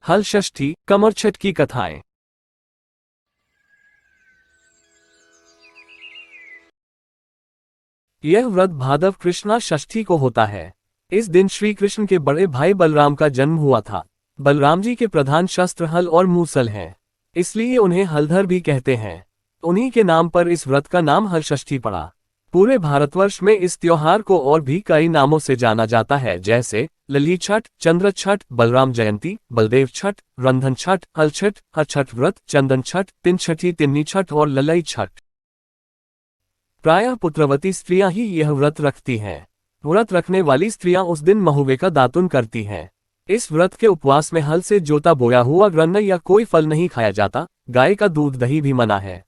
हल षष्ठी, कमर छठ की कथाएं। यह व्रत भाद्र कृष्णा षष्ठी को होता है। इस दिन श्री कृष्ण के बड़े भाई बलराम का जन्म हुआ था। बलराम जी के प्रधान शस्त्र हल और मूसल हैं, इसलिए उन्हें हलधर भी कहते हैं। उन्हीं के नाम पर इस व्रत का नाम हल षष्ठी पड़ा। पूरे भारतवर्ष में इस त्योहार को और भी कई नामों से जाना जाता है, जैसे लली छठ, चंद्र छठ, बलराम जयंती, बलदेव छठ, रंधन छठ, हल छठ, हर छठ व्रत, चंदन छठ, तिन छठी, तिन्नी छठ और ललई छठ। प्रायः पुत्रवती स्त्रियां ही यह व्रत रखती हैं। व्रत रखने वाली स्त्रियां उस दिन महुए का दातुन करती हैं। इस व्रत के उपवास में हल से जोता बोया हुआ गन्न या कोई फल नहीं खाया जाता। गाय का दूध दही भी मना है।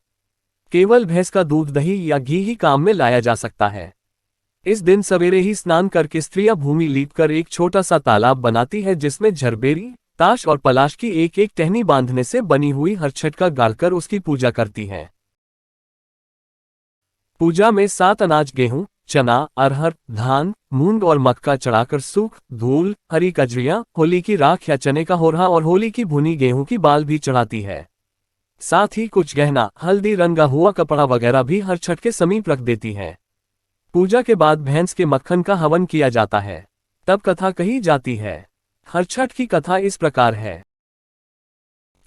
केवल भैंस का दूध दही या घी ही काम में लाया जा सकता है। इस दिन सवेरे ही स्नान करके स्त्रियां भूमि लीपकर एक छोटा सा तालाब बनाती है, जिसमें झरबेरी, ताश और पलाश की एक एक टहनी बांधने से बनी हुई हर छठ का गाड़कर उसकी पूजा करती हैं। पूजा में 7 अनाज गेहूं, चना, अरहर, धान, मूंग और मक्का चढ़ाकर सूख, धूल, हरी कजरियां, होली की राख या चने का होरहा और होली की भुनी गेहूं की बाल भी चढ़ाती है। साथ ही कुछ गहना, हल्दी रंगा हुआ कपड़ा वगैरह भी हर छठ के समीप रख देती हैं। पूजा के बाद भैंस के मक्खन का हवन किया जाता है, तब कथा कही जाती है। हर छठ की कथा इस प्रकार है।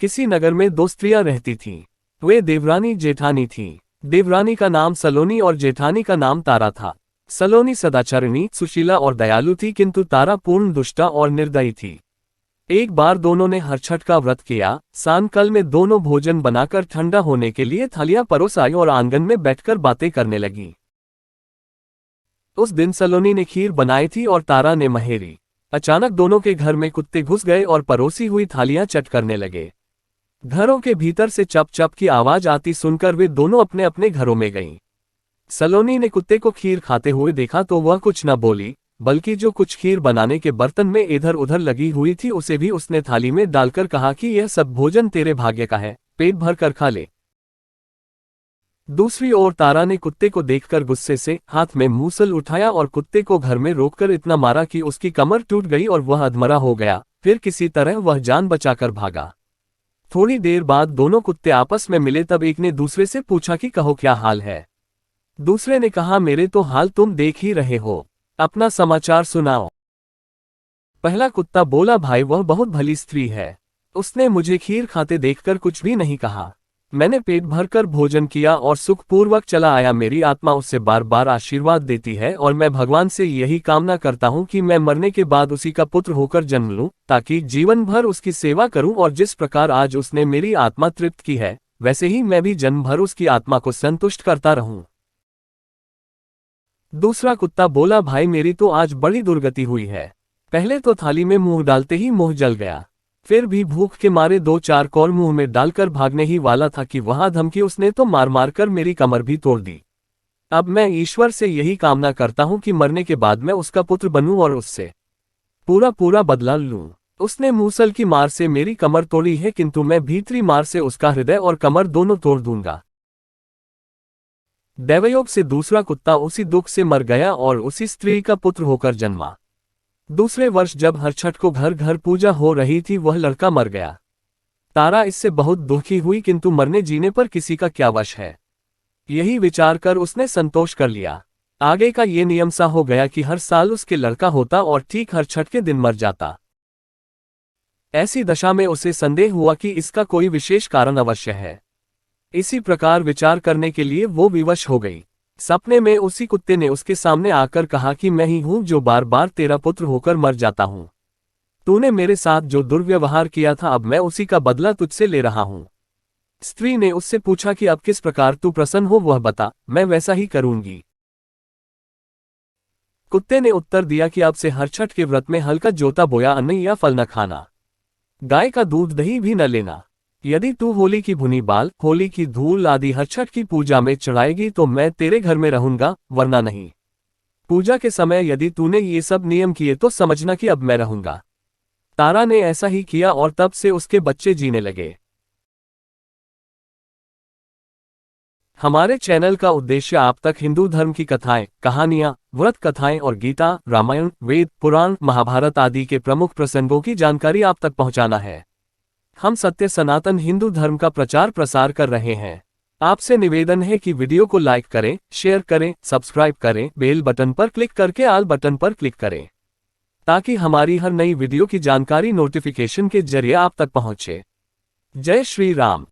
किसी नगर में 2 स्त्रियां रहती थीं। वे देवरानी जेठानी थीं। देवरानी का नाम सलोनी और जेठानी का नाम तारा था। सलोनी सदाचारिणी, सुशीला और दयालु थी, किंतु तारा पूर्ण दुष्टा और निर्दयी थी। एक बार दोनों ने हर छठ का व्रत किया। सांकल में दोनों भोजन बनाकर ठंडा होने के लिए थालियां परोस आई और आंगन में बैठकर बातें करने लगी। उस दिन सलोनी ने खीर बनाई थी और तारा ने महेरी। अचानक दोनों के घर में कुत्ते घुस गए और परोसी हुई थालियां चट करने लगे। घरों के भीतर से चप चप की आवाज आती सुनकर वे दोनों अपने अपने घरों में गईं। सलोनी ने कुत्ते को खीर खाते हुए देखा तो वह कुछ न बोली, बल्कि जो कुछ खीर बनाने के बर्तन में इधर उधर लगी हुई थी उसे भी उसने थाली में डालकर कहा कि यह सब भोजन तेरे भाग्य का है, पेट भर कर खा ले। दूसरी ओर तारा ने कुत्ते को देखकर गुस्से से हाथ में मूसल उठाया और कुत्ते को घर में रोककर इतना मारा कि उसकी कमर टूट गई और वह अधमरा हो गया। फिर किसी तरह वह जान बचाकर भागा। थोड़ी देर बाद दोनों कुत्ते आपस में मिले, तब एक ने दूसरे से पूछा कि कहो क्या हाल है। दूसरे ने कहा, मेरे तो हाल तुम देख ही रहे हो, अपना समाचार सुनाओ। पहला कुत्ता बोला, भाई वह बहुत भली स्त्री है, उसने मुझे खीर खाते देखकर कुछ भी नहीं कहा। मैंने पेट भरकर भोजन किया और सुखपूर्वक चला आया। मेरी आत्मा उससे बार बार आशीर्वाद देती है और मैं भगवान से यही कामना करता हूँ कि मैं मरने के बाद उसी का पुत्र होकर जन्म लूं, ताकि जीवन भर उसकी सेवा करूं और जिस प्रकार आज उसने मेरी आत्मा तृप्त की है, वैसे ही मैं भी जन्म भर उसकी आत्मा को संतुष्ट करता रहूं। दूसरा कुत्ता बोला, भाई मेरी तो आज बड़ी दुर्गति हुई है। पहले तो थाली में मुंह डालते ही मुंह जल गया, फिर भी भूख के मारे 2-4 कौर मुंह में डालकर भागने ही वाला था कि वहां धमकी उसने तो मार मार कर मेरी कमर भी तोड़ दी। अब मैं ईश्वर से यही कामना करता हूं कि मरने के बाद मैं उसका पुत्र बनूं और उससे पूरा पूरा बदला लूं। उसने मूसल की मार से मेरी कमर तोड़ी है, किंतु मैं भीतरी मार से उसका हृदय और कमर दोनों तोड़ दूंगा। दैवयोग से दूसरा कुत्ता उसी दुख से मर गया और उसी स्त्री का पुत्र होकर जन्मा। दूसरे वर्ष जब हर छठ को घर घर पूजा हो रही थी, वह लड़का मर गया। तारा इससे बहुत दुखी हुई, किंतु मरने जीने पर किसी का क्या वश है, यही विचार कर उसने संतोष कर लिया। आगे का ये नियम सा हो गया कि हर साल उसके लड़का होता और ठीक हर छठ के दिन मर जाता। ऐसी दशा में उसे संदेह हुआ कि इसका कोई विशेष कारण अवश्य है। इसी प्रकार विचार करने के लिए वो विवश हो गई। सपने में उसी कुत्ते ने उसके सामने आकर कहा कि मैं ही हूं जो बार बार तेरा पुत्र होकर मर जाता हूं। तूने मेरे साथ जो दुर्व्यवहार किया था, अब मैं उसी का बदला तुझसे ले रहा हूं। स्त्री ने उससे पूछा कि अब किस प्रकार तू प्रसन्न हो वह बता, मैं वैसा ही करूंगी। कुत्ते ने उत्तर दिया कि अब से हर छठ के व्रत में हल्का जोता बोया अन्न या फल न खाना, गाय का दूध दही भी न लेना। यदि तू होली की भुनी बाल, होली की धूल आदि हर छठ की पूजा में चढ़ाएगी तो मैं तेरे घर में रहूंगा, वरना नहीं। पूजा के समय यदि तूने ये सब नियम किए तो समझना कि अब मैं रहूंगा। तारा ने ऐसा ही किया और तब से उसके बच्चे जीने लगे। हमारे चैनल का उद्देश्य आप तक हिंदू धर्म की कथाएं, कहानियां, व्रत कथाएं और गीता, रामायण, वेद, पुराण, महाभारत आदि के प्रमुख प्रसंगों की जानकारी आप तक पहुंचाना है। हम सत्य सनातन हिंदू धर्म का प्रचार प्रसार कर रहे हैं। आपसे निवेदन है कि वीडियो को लाइक करें, शेयर करें, सब्सक्राइब करें, बेल बटन पर क्लिक करके ऑल बटन पर क्लिक करें, ताकि हमारी हर नई वीडियो की जानकारी नोटिफिकेशन के जरिए आप तक पहुंचे। जय श्री राम।